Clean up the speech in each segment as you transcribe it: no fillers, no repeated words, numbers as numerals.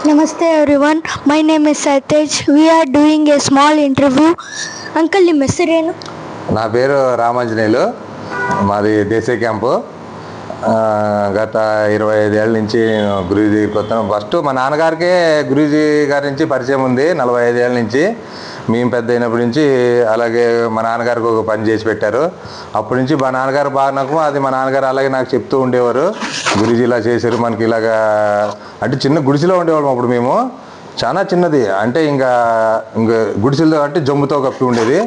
Namaste everyone. My name is Saitej. We are doing a small interview. Uncle, ನಿಮ್ಮ ಹೆಸರೇನು? నా పేరు రామాంజనేయులు. మాది దేశీ క్యాంపు. గత 25 ఏళ్ళ నుంచి గురూజీ దగ్గరికి వస్తాను. ఫస్ట్ మా నాన్నగారికే గురూజీ గారి నుంచి పరిచయం ఉంది 45 ఏళ్ళ నుంచి. మేము పెద్ద అయినప్పటి నుంచి అలాగే మా నాన్నగారికి ఒక పని చేసి పెట్టారు. అప్పటి నుంచి మా నాన్నగారు బాగా నాకు అది మా నాన్నగారు అలాగే నాకు చెప్తూ ఉండేవారు. గురూజీ ఇలా చేశారు మనకి ఇలాగా అంటే చిన్న గుడిసెలో ఉండేవాళ్ళం అప్పుడు మేము. చాలా చిన్నది అంటే ఇంకా గుడిసెల్లో అంటే జమ్ముతో కప్పి ఉండేది.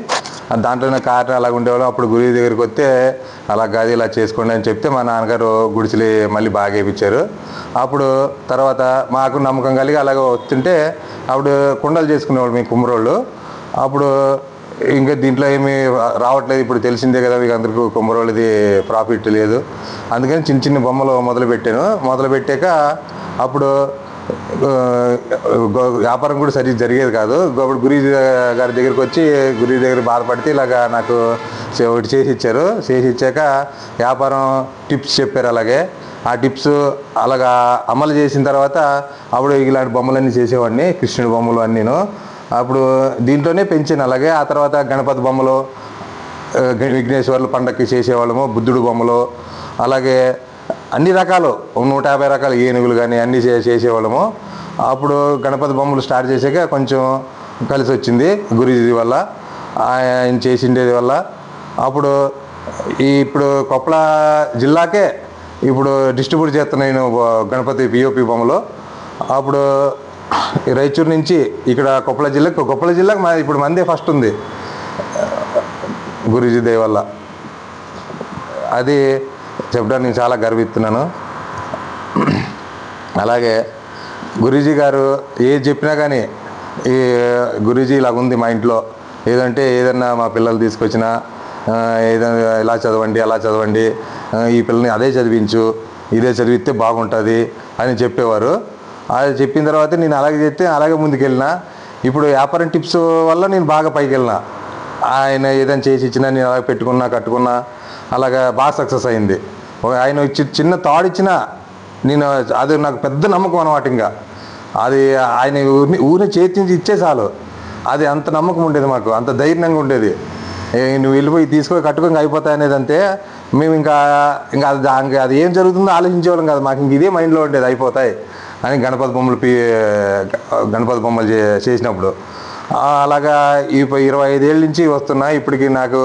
దాంట్లోనే కారణం అలాగ ఉండేవాళ్ళం. అప్పుడు గురువు దగ్గరికి వస్తే అలా కాదు ఇలా చేసుకోండి అని చెప్తే మా నాన్నగారు గుడిసెలు మళ్ళీ బాగా వేయించారు. అప్పుడు తర్వాత మాకు నమ్మకం కలిగి అలాగ వస్తుంటే అప్పుడు కుండలు చేసుకునేవాళ్ళు మీ కుమ్మరోళ్ళు. అప్పుడు ఇంకా దీంట్లో ఏమీ రావట్లేదు, ఇప్పుడు తెలిసిందే కదా మీకు అందరికీ కుమ్మరోళ్ళది ప్రాఫిట్ లేదు. అందుకని చిన్న చిన్న బొమ్మలు మొదలు పెట్టాక అప్పుడు వ్యాపారం కూడా సరిగ్గా జరిగేది కాదు. అప్పుడు గురూజీ గారి దగ్గరికి వచ్చి గురూజీ దగ్గర బాధపడితే ఇలాగా నాకు ఒకటి చేసి ఇచ్చాక వ్యాపారం టిప్స్ చెప్పారు. అలాగే ఆ టిప్స్ అలాగా అమలు చేసిన తర్వాత అప్పుడు ఇలాంటి బొమ్మలన్నీ చేసేవాడిని, కృష్ణుడి బొమ్మలు అన్నీను. అప్పుడు దీంట్లోనే పెంచాను. అలాగే ఆ తర్వాత గణపతి బొమ్మలు, విఘ్నేశ్వర్ల పండగకి చేసేవాళ్ళము, బుద్ధుడు బొమ్మలు, అలాగే అన్ని రకాలు 150 రకాల ఏనుగులు కానీ అన్నీ చేసేవాళ్ళము. అప్పుడు గణపతి బొమ్మలు స్టార్ట్ చేసాక కొంచెం కలిసి వచ్చింది గురూజీ వల్ల, ఆయన చేసిండేది వల్ల. అప్పుడు ఇప్పుడు కొప్పల జిల్లాకే ఇప్పుడు డిస్ట్రిబ్యూట్ చేస్తున్నాను నేను గణపతి పిఓపి బొమ్మలు. అప్పుడు రాయచూరు నుంచి ఇక్కడ కొప్పల జిల్లాకు ఇప్పుడు మందే ఫస్ట్ ఉంది గురూజీ దయ వల్ల. అది చెప్పడానికి నేను చాలా గర్విస్తున్నాను. అలాగే గురూజీ గారు ఏది చెప్పినా కానీ ఈ గురూజీ ఇలాగ ఉంది మా ఇంట్లో ఏదన్నా మా పిల్లలు తీసుకొచ్చినా ఏదైనా ఇలా చదవండి అలా చదవండి, ఈ పిల్లల్ని అదే చదివించు, ఇదే చదివిస్తే బాగుంటుంది అని చెప్పేవారు. అది చెప్పిన తర్వాత నేను అలాగే చెప్తే అలాగే ముందుకెళ్ళినా. ఇప్పుడు వ్యాపారం టిప్స్ వల్ల నేను బాగా పైకి వెళ్ళినా. ఆయన ఏదైనా చేసి ఇచ్చినా నేను అలాగే కట్టుకున్నా అలాగా బాగా సక్సెస్ అయింది. ఆయన చిన్న థాట్ ఇచ్చినా నేను అది నాకు పెద్ద నమ్మకం అన్నమాట. ఇంకా అది ఆయన ఊరిని చేతి నుంచి ఇచ్చే చాలు, అది అంత నమ్మకం ఉండేది మాకు, అంత ధైర్యంగా ఉండేది. నువ్వు వెళ్ళిపోయి కట్టుకొని అయిపోతాయి అనేది. అంతే మేము ఇంకా అది ఏం జరుగుతుందో ఆలోచించేవాళ్ళం కాదు, మాకు ఇంక ఇదే మైండ్లో ఉండేది, అయిపోతాయి అని గణపతి బొమ్మలు చేసినప్పుడు. అలాగా 25 ఏళ్ళ నుంచి వస్తున్నా. ఇప్పటికి నాకు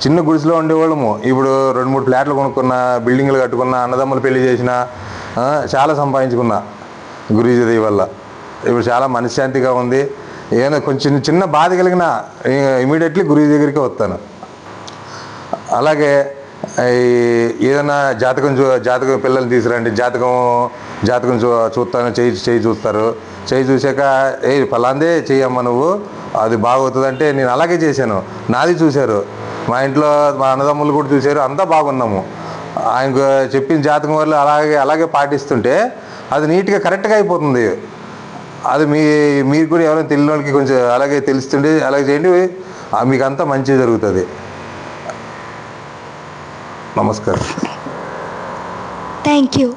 చిన్న గుడిసెలో ఉండేవాళ్ళము, ఇప్పుడు 2-3 ఫ్లాట్లు కొనుక్కున్నా, బిల్డింగ్లు కట్టుకున్నా, అన్నదమ్ములు పెళ్లి చేసిన, చాలా సంపాదించుకున్నా గురూజీ దయ వల్ల. ఇప్పుడు చాలా మనశ్శాంతిగా ఉంది. ఏదైనా కొంచెం చిన్న బాధ కలిగినా ఇమీడియట్లీ గురూజీ దగ్గరికి వస్తాను. అలాగే ఏదైనా జాతకం పిల్లల్ని తీసుకురండి, జాతకం చూస్తాను, చేయి చూస్తారు. చేయి చూసాక ఫలాందే చెయ్యమ్మా నువ్వు, అది బాగవుతుందంటే నేను అలాగే చేశాను. నాది చూశారు, మా ఇంట్లో మా అన్నదమ్ములు కూడా చూశారు, అంతా బాగున్నాము. ఆయనకు చెప్పిన జాతకం వల్ల అలాగే పాటిస్తుంటే అది నీట్గా కరెక్ట్గా అయిపోతుంది. అది మీరు కూడా ఎవరైనా తెలియని వాళ్ళకి కొంచెం అలాగే తెలుస్తుంటే అలాగే చేయండి, మీకు అంతా మంచి జరుగుతుంది. నమస్కారం. Thank you.